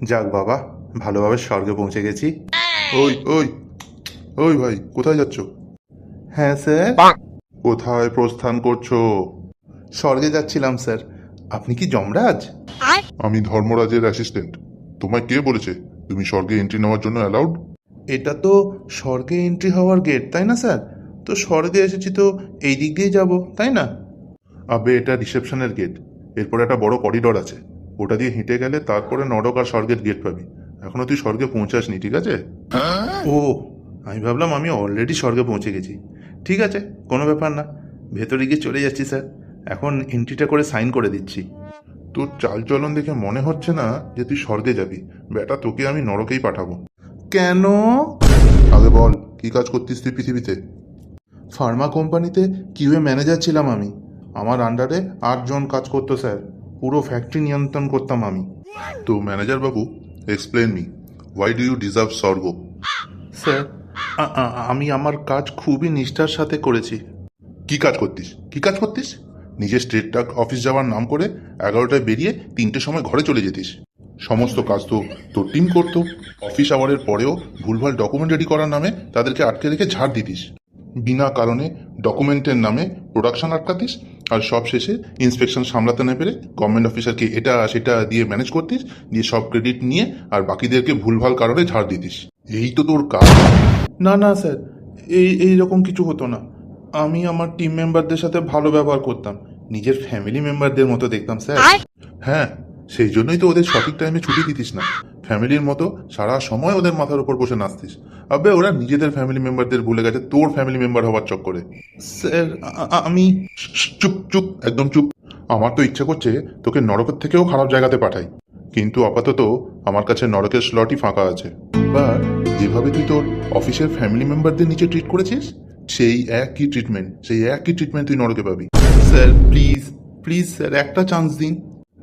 যাক বাবা, ভালোভাবে স্বর্গে পৌঁছে গেছি। ওই ওই ওই ভাই, কোথায় যাচ্ছ? হ্যাঁ স্যার। কোথায় প্রস্থান করছো? স্বর্গে যাচ্ছিলাম স্যার। আপনি কি যমরাজ? আমি ধর্মরাজের অ্যাসিস্ট্যান্ট। তোমায় কে বলেছে তুমি স্বর্গে এন্ট্রি নেওয়ার জন্য অ্যালাউড? এটা তো স্বর্গে এন্ট্রি হওয়ার গেট, তাই না স্যার? তো স্বর্গে এসেছি তো এই দিক দিয়ে যাব, তাই না? আবে, এটা রিসেপশনের গেট। এরপর একটা বড় করিডোর আছে, ওটা দিয়ে হেঁটে গেলে তারপরে নরক আর স্বর্গের গেট পাবি। এখনো তুই স্বর্গে পৌঁছাসনি, ঠিক আছে? ও, আমি ভাবলাম আমি অলরেডি স্বর্গে পৌঁছে গেছি। ঠিক আছে, কোনো ব্যাপার না। ভেতরে গিয়ে চলে যাচ্ছি স্যার। এখন এন্ট্রিটা করে সাইন করে দিচ্ছি। তোর চালচলন দেখে মনে হচ্ছে না যে তুই স্বর্গে যাবি। বেটা, তোকে আমি নরকেই পাঠাবো। কেন? আগে বল, কি কাজ করতিস তুই পৃথিবীতে? ফার্মা কোম্পানিতে কিউএ ম্যানেজার ছিলাম আমি। আমার আন্ডারে 8 জন কাজ করতো স্যার। পুরো ফ্যাক্টরি নিয়ন্ত্রণ করতাম আমি। তো ম্যানেজার বাবু, explain me, why do you deserve স্বর্গ? স্যার, আমি আমার কাজ খুবই নিষ্ঠার সাথে করেছি। কি কাজ করতিস? কি কাজ করতিস? নিজে স্টেট ট্রাক অফিস যাওয়ার নাম করে 11টায় বেরিয়ে 3টের সময় ঘরে চলে যেতিস। সমস্ত কাজ তো তোর টিম করতো। অফিস আওয়ারের পরেও ভুলভাল ডকুমেন্ট রেডি করার নামে তাদেরকে আটকে রেখে ঝাড় দিতিস। বিনা কারণে ডকুমেন্টের নামে প্রোডাকশন আটকাতিস। আর সব শেষে ইন্সপেকশন সামলাতে না পেরে গভর্নমেন্ট অফিসারকে এটা সেটা দিয়ে ম্যানেজ করতিস, দিয়ে সব ক্রেডিট নিয়ে আর বাকিদেরকে ভুলভাল কারণে ঝাড় দিতিস। এই তো তোর কাজ। না না স্যার, এইরকম কিছু হতো না। আমি আমার টিম মেম্বারদের সাথে ভালো ব্যবহার করতাম, নিজের ফ্যামিলি মেম্বারদের মতো দেখতাম স্যার। হ্যাঁ, সেই জন্যই তো ওদের সঠিক টাইমে ছুটি দিতিস না। ফ্যামিলির মতো সারা সময় ওদের মাথার উপর বসে নাচতিস। আবে, ওরা নিজেদের ফ্যামিলি মেম্বারদের ভুলে গেছে তোর ফ্যামিলি মেম্বার হওয়ার চক্করে। স্যার, আমি চুপ চুপ, একদম চুপ। আমার তো ইচ্ছা করছে তোকে নরকের থেকেও খারাপ জায়গাতে পাঠাই, কিন্তু আপাতত আমার কাছে নরকের স্লটই ফাঁকা আছে। বা যেভাবে তুই তোর অফিসের ফ্যামিলি মেম্বারদের নিচে ট্রিট করেছিস, সেই একই ট্রিটমেন্ট তুই নরকে পাবি। স্যার প্লিজ, প্লিজ স্যার, একটা চান্স দিন।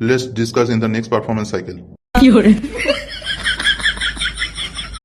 Let's discuss in the next performance cycle.